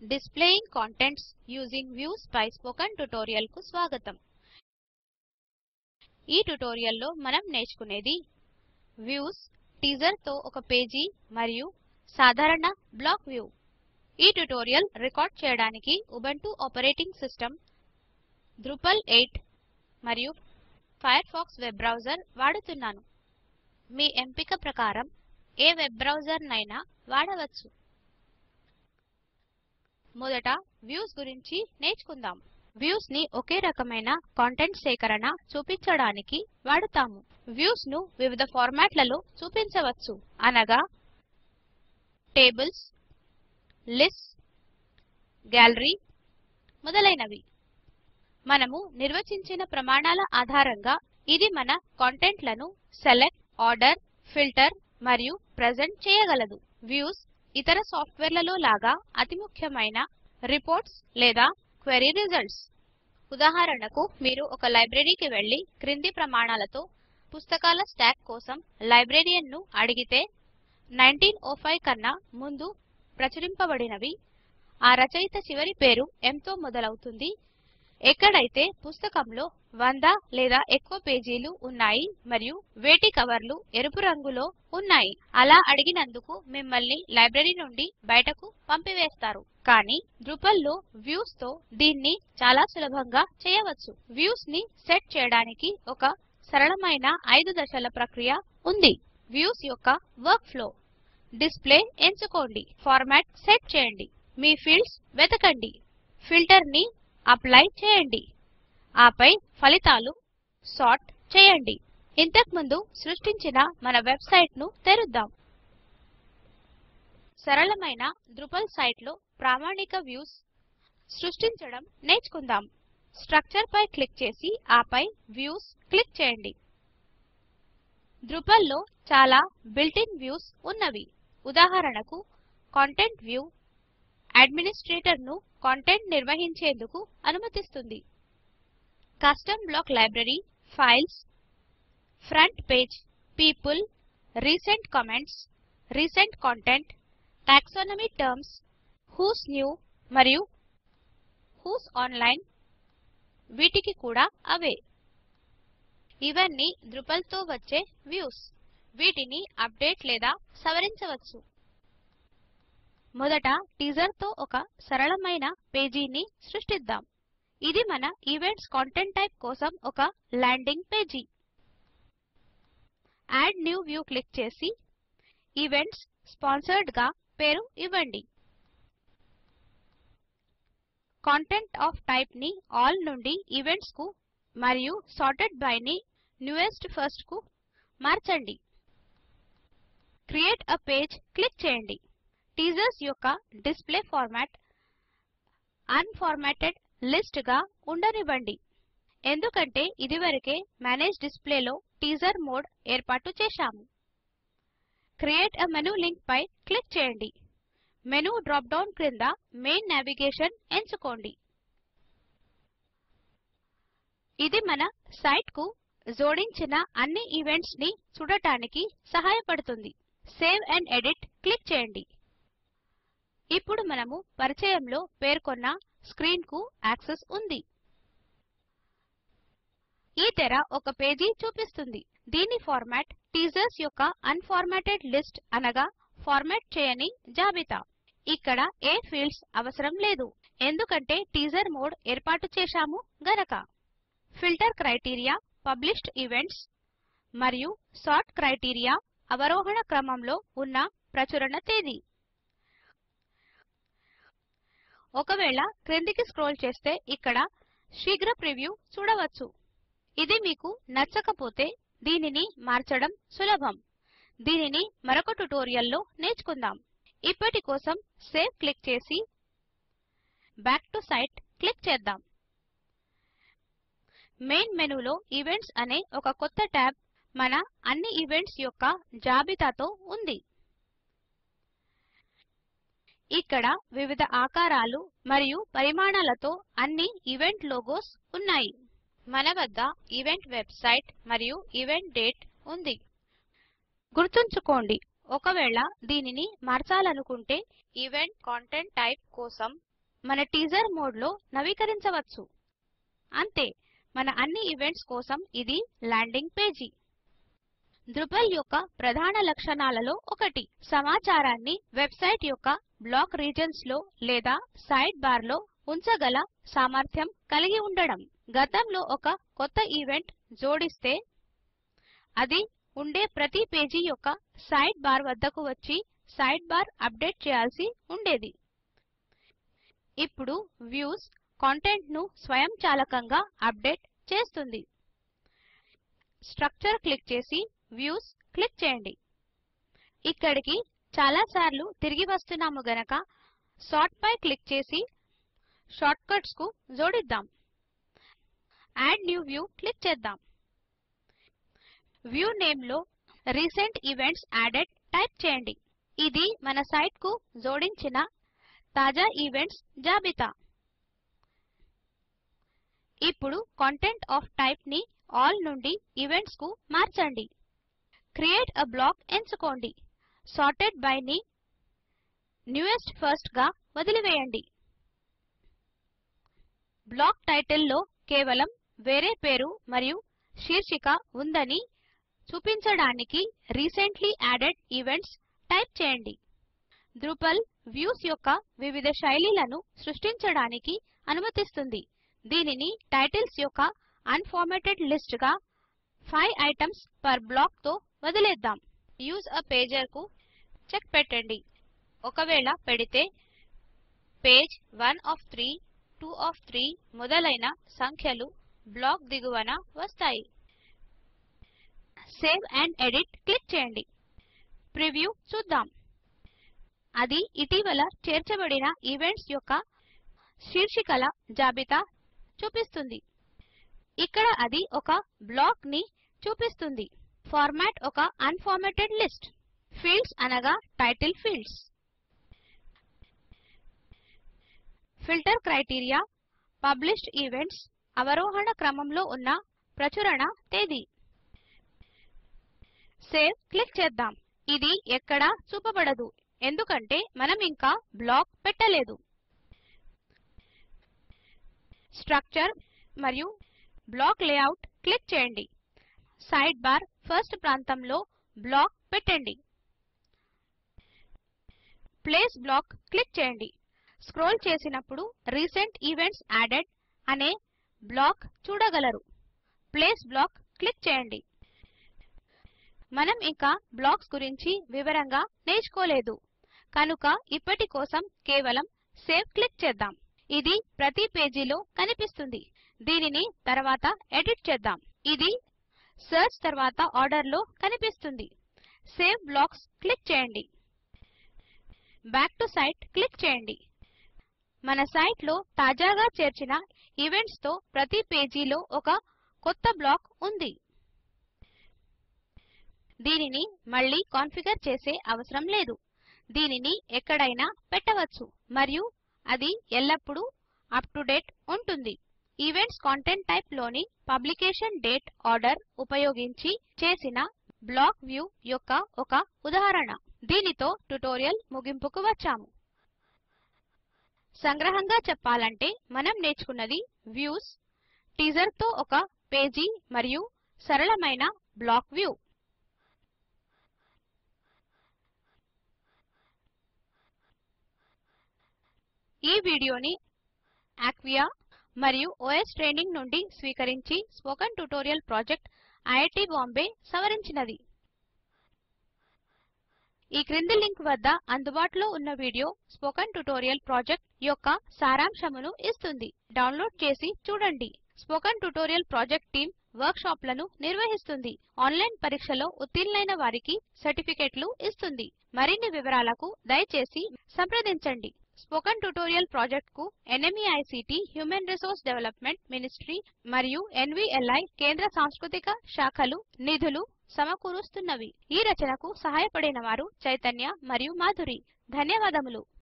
Displaying contents using views పై spoken tutorial కు స్వాగతం. ఈ ట్యుటోరియల్ లో మనం నేర్చుకునేది వ్యూస్, టీజర్ తో ఒక పేజీ మరియు సాధారణ బ్లాక్ వ్యూ. ఈ ట్యుటోరియల్ రికార్డ్ చేయడానికి ఉబుంటూ ఆపరేటింగ్ సిస్టమ్ డ్రూపల్ 8 మరియు ఫయర్ ఫాక్స్ వెబ్ బ్రౌజర్ వాడుతున్నాను. మీ ఎంపిక ప్రకారం ఏ వెబ్ బ్రౌజర్ నైనా వాడవచ్చు. మొదట వ్యూస్ గురించి నేర్చుకుందాం. వ్యూస్ ని ఒకే రకమైన కంటెంట్ సేకరణ చూపించడానికి వాడతాము. వ్యూస్ ను వివిధ ఫార్మాట్లలో చూపించవచ్చు, అనగా టేబుల్స్, లిస్ట్స్, గ్యాలరీ మొదలైనవి. మనము నిర్వచించిన ప్రమాణాల ఆధారంగా ఇది మన కంటెంట్ లను సెలెక్ట్, ఆర్డర్, ఫిల్టర్ మరియు ప్రెజెంట్ చేయగలదు. వ్యూస్ ఇతర సాఫ్ట్వేర్లలో లాగా అతి ముఖ్యమైన రిపోర్ట్స్ లేదా క్వెరీ రిజల్ట్స్. ఉదాహరణకు మీరు ఒక లైబ్రరీకి వెళ్ళి క్రింది ప్రమాణాలతో పుస్తకాల స్టాక్ కోసం లైబ్రేరియన్ ను అడిగితే 1905 కన్నా ముందు ప్రచురింపబడినవి, ఆ రచయిత చివరి పేరు M తో మొదలవుతుంది, ఎక్కడైతే పుస్తకంలో 100 లేదా ఎక్కువ పేజీలు ఉన్నాయి మరియు వేటి కవర్లు ఎరుపు రంగులో ఉన్నాయి. అలా అడిగినందుకు మిమ్మల్ని లైబ్రరీ నుండి బయటకు పంపివేస్తారు. కానీ డ్రూపల్ లో వ్యూస్ తో దీన్ని చాలా సులభంగా చేయవచ్చు. వ్యూస్ ని సెట్ చేయడానికి ఒక సరళమైన 5 దశల ప్రక్రియ ఉంది. వ్యూస్ యొక్క వర్క్ ఫ్లో. డిస్ప్లే ఎంచుకోండి, ఫార్మాట్ సెట్ చేయండి, మీ ఫీల్డ్స్ వెతకండి, ఫిల్టర్ ని అప్లై చేయండి, ఆపై ఫలితాలు సార్ట్ చేయండి. ఇంతకుముందు సృష్టించిన మన వెబ్సైట్ ను తెరుద్దాం. సరళమైన డ్రూపల్ సైట్ లో ప్రామాణిక వ్యూస్ సృష్టించడం నేర్చుకుందాం. స్ట్రక్చర్ పై క్లిక్ చేసి ఆపై వ్యూస్ క్లిక్ చేయండి. డ్రూపల్ లో చాలా బిల్ట్ ఇన్ వ్యూస్ ఉన్నవి. ఉదాహరణకు కంటెంట్ వ్యూ అడ్మినిస్ట్రేటర్ ను కంటెంట్ నిర్వహించేందుకు అనుమతిస్తుంది. Custom block library, files, front page, people, recent comments, recent content, taxonomy terms, who's new మరియు హూస్ ఆన్లైన్ వీటికి కూడా అవే. ఇవన్నీ డ్రూపల్ తో వచ్చే వ్యూస్. వీటిని అప్డేట్ లేదా సవరించవచ్చు. మొదట టీజర్ తో ఒక సరళమైన పేజీని సృష్టిద్దాం. ఇది మన ఈవెంట్స్ కంటెంట్ టైప్ కోసం ఒక landing page. Add new view click చేసి ఈవెంట్స్ స్పాన్సర్డ్ గా పేరు ఇవ్వండి. కంటెంట్ ఆఫ్ టైప్ ని ఆల్ నుండి ఈవెంట్స్ కు మరియు సార్టెడ్ బై ని న్యూయెస్ట్ ఫస్ట్ కు మార్చండి. క్రియేట్ ఎ పేజ్ క్లిక్ చేయండి. టీజర్స్ యొక్క డిస్ప్లే ఫార్మాట్ అన్ఫార్మాటెడ్ లిస్ట్ గా ఉండనివ్వండి, ఎందుకంటే ఇదివరకే మేనేజ్ డిస్ప్లే లో టీజర్ మోడ్ ఏర్పాటు చేశాము. క్రియేట్ ఎ మెనూ లింక్ పై క్లిక్ చేయండి. మెనూ డ్రాప్ డౌన్ క్రింద మెయిన్ నావిగేషన్ ఎంచుకోండి. ఇది మన సైట్ కు జోడించిన అన్ని ఈవెంట్స్ ని చూడటానికి సహాయపడుతుంది. సేవ్ అండ్ ఎడిట్ క్లిక్ చేయండి. ఇప్పుడు మనము పరిచయంలో పేర్కొన్న స్క్రీన్ కు యాక్సెస్ ఉంది. ఈ తెర ఒక పేజీ చూపిస్తుంది. దీని ఫార్మాట్ టీజర్స్ యొక్క అన్ఫార్మాటెడ్ లిస్ట్, అనగా ఫార్మాట్ చేయని జాబితా. ఇక్కడ ఏ ఫీల్డ్స్ అవసరం లేదు, ఎందుకంటే టీజర్ మోడ్ ఏర్పాటు చేశాము గనక. ఫిల్టర్ క్రైటీరియా పబ్లిష్డ్ ఈవెంట్స్ మరియు సార్ట్ క్రైటీరియా అవరోహణ క్రమంలో ఉన్న ప్రచురణ తేదీ. ఒకవేళ క్రిందికి స్క్రోల్ చేస్తే ఇక్కడ శీఘ్ర ప్రివ్యూ చూడవచ్చు. ఇది మీకు నచ్చకపోతే దీనిని మార్చడం సులభం. దీనిని మరొక ట్యుటోరియల్ లో నేర్చుకుందాం. ఇప్పటి కోసం సేవ్ క్లిక్ చేసి బ్యాక్ టు సైట్ క్లిక్ చేద్దాం. మెయిన్ మెనూలో ఈవెంట్స్ అనే ఒక కొత్త టాబ్ మన అన్ని ఈవెంట్స్ యొక్క జాబితాతో ఉంది. ఇక్కడ వివిధ ఆకారాలు మరియు పరిమాణాలతో అన్ని ఈవెంట్ లోగోస్ ఉన్నాయి. మన వద్ద ఈవెంట్ వెబ్సైట్ మరియు ఈవెంట్ డేట్ ఉంది. గుర్తుంచుకోండి, ఒకవేళ దీనిని మార్చాలనుకుంటే ఈవెంట్ కంటెంట్ టైప్ కోసం మన టీజర్ మోడ్లో నవీకరించవచ్చు. అంతే, మన అన్ని ఈవెంట్స్ కోసం ఇది ల్యాండింగ్ పేజీ. ద్రుపల్ యొక్క ప్రధాన లక్షణాలలో ఒకటి సమాచారాన్ని వెబ్సైట్ యొక్క బ్లాక్ రీజన్స్ లో లేదా సైడ్ బార్ లో ఉంచగల సామర్థ్యం కలిగి ఉండడం. గతంలో ఒక కొత్త ఈవెంట్ జోడిస్తే అది ఉండే ప్రతి పేజీ యొక్క సైడ్ బార్ వద్దకు వచ్చి సైడ్ బార్ అప్డేట్ చేయాల్సి ఉండేది. ఇప్పుడు వ్యూస్ కంటెంట్ ను స్వయంచాలకంగా అప్డేట్ చేస్తుంది. స్ట్రక్చర్ క్లిక్ చేసి వ్యూస్ క్లిక్ చేయండి. ఇక్కడికి చాలాసార్లు తిరిగి వస్తున్నాము గనక సార్ట్ పై క్లిక్ చేసి షార్ట్ కట్స్ కు జోడిద్దాం. యాడ్ న్యూ వ్యూ క్లిక్ చేద్దాం. వ్యూ నేమ్ లో రీసెంట్ ఈవెంట్స్ యాడెడ్ టైప్ చేయండి. ఇది మన సైట్ కు జోడించిన తాజా ఈవెంట్స్ జాబితా. ఇప్పుడు కంటెంట్ ఆఫ్ టైప్ ని ఆల్ నుండి ఈవెంట్స్ కు మార్చండి. క్రియేట్ ఎ బ్లాక్ ఎంచుకోండి. సార్టెడ్ బై ని న్యూయెస్ట్ ఫస్ట్ గా వదిలివేయండి. బ్లాక్ టైటిల్ లో కేవలం వేరే పేరు మరియు శీర్షిక ఉందని చూపించడానికి రీసెంట్లీ యాడెడ్ ఈవెంట్స్ టైప్ చేయండి. ద్రుపల్ వ్యూస్ యొక్క వివిధ శైలిలను సృష్టించడానికి అనుమతిస్తుంది. దీనిని టైటిల్స్ యొక్క అన్ఫార్మాటెడ్ లిస్ట్ గా 5 ఐటమ్స్ పర్ బ్లాక్ తో వదిలేద్దాం. యూజ్ ఎ పేజర్ కు చెక్ పెట్టండి. ఒకవేళ పెడితే పేజ్ 1 of 3, 2 of 3 మొదలైన సంఖ్యలు బ్లాక్ దిగువన వస్తాయి. సేవ్ అండ్ ఎడిట్ క్లిక్ చేయండి. ప్రివ్యూ చూద్దాం. అది ఇటీవల చేర్చబడిన ఈవెంట్స్ యొక్క శీర్షికల జాబితా చూపిస్తుంది. ఇక్కడ అది ఒక బ్లాక్ ని చూపిస్తుంది. ఫార్మాట్ ఒక అన్ఫార్మాటెడ్ లిస్ట్. ఫీల్డ్స్ అనగా title fields. Filter criteria published events అవరోహణ క్రమంలో ఉన్న ప్రచురణ తేదీ. సేవ్ క్లిక్ చేద్దాం. ఇది ఎక్కడా చూపబడదు ఎందుకంటే మనం ఇంకా బ్లాక్ పెట్టలేదు. స్ట్రక్చర్ మరియు బ్లాక్ లేఅవుట్ క్లిక్ చేయండి. సైడ్ బార్ ఫస్ట్ ప్రాంతంలో బ్లాక్ పెట్టండి. ప్లేస్ బ్లాక్ క్లిక్ చేయండి. స్క్రోల్ చేసినప్పుడు రీసెంట్ ఈవెంట్స్ యాడెడ్ అనే బ్లాక్ చూడగలరు. ప్లేస్ బ్లాక్ క్లిక్ చేయండి. మనం ఇంకా బ్లాక్స్ గురించి వివరంగా నేర్చుకోలేదు కనుక ఇప్పటి కోసం కేవలం సేవ్ క్లిక్ చేద్దాం. ఇది ప్రతి పేజీలో కనిపిస్తుంది. దీనిని తర్వాత ఎడిట్ చేద్దాం. ఇది సెర్చ్ తర్వాత ఆర్డర్ లో కనిపిస్తుంది. సేవ్ బ్లాక్స్ క్లిక్ చేయండి. బ్యాక్ టు సైట్ క్లిక్ చేయండి. మన సైట్ లో తాజాగా చేర్చిన ఈవెంట్స్ తో ప్రతి పేజీలో ఒక కొత్త బ్లాక్ ఉంది. దీనిని మళ్ళీ కాన్ఫిగర్ చేసే అవసరం లేదు. దీనిని ఎక్కడైనా పెట్టవచ్చు మరియు అది ఎల్లప్పుడూ అప్ టు డేట్ ఉంటుంది. ఈవెంట్స్ కంటెంట్ టైప్ లోని పబ్లికేషన్ డేట్ ఆర్డర్ ఉపయోగించి చేసిన బ్లాక్ వ్యూ యొక్క ఒక ఉదాహరణ. దీనితో ట్యుటోరియల్ ముగింపుకు వచ్చాము. సంగ్రహంగా చెప్పాలంటే మనం నేర్చుకున్నది వ్యూస్, టీజర్ తో ఒక పేజీ మరియు సరళమైన బ్లాక్ వ్యూ. ఈ వీడియోని ఆక్వియా మరియు ఓఎస్ ట్రైనింగ్ నుండి స్వీకరించి spoken tutorial project IIT Bombay సవరించినది. ఈ క్రింది లింక్ వద్ద అందుబాటులో ఉన్న వీడియో స్పోకెన్ ట్యుటోరియల్ ప్రాజెక్ట్ యొక్క సారాంశమును ఇస్తుంది. డౌన్లోడ్ చేసి చూడండి. స్పోకెన్ ట్యుటోరియల్ ప్రాజెక్ట్ టీం వర్క్ షాప్లను నిర్వహిస్తుంది. ఆన్లైన్ పరీక్షలో ఉత్తీర్ణులైన వారికి సర్టిఫికెట్లు ఇస్తుంది. మరిన్ని వివరాలకు దయచేసి సంప్రదించండి. స్పోకెన్ ట్యుటోరియల్ ప్రాజెక్ట్ కు NMEICT human resource development ministry మరియు NVLI కేంద్ర సాంస్కృతిక శాఖలు నిధులు సమకూరుస్తున్నవి. ఈ రచనకు సహాయపడిన వారు చైతన్య మరియు మాధురి. ధన్యవాదములు.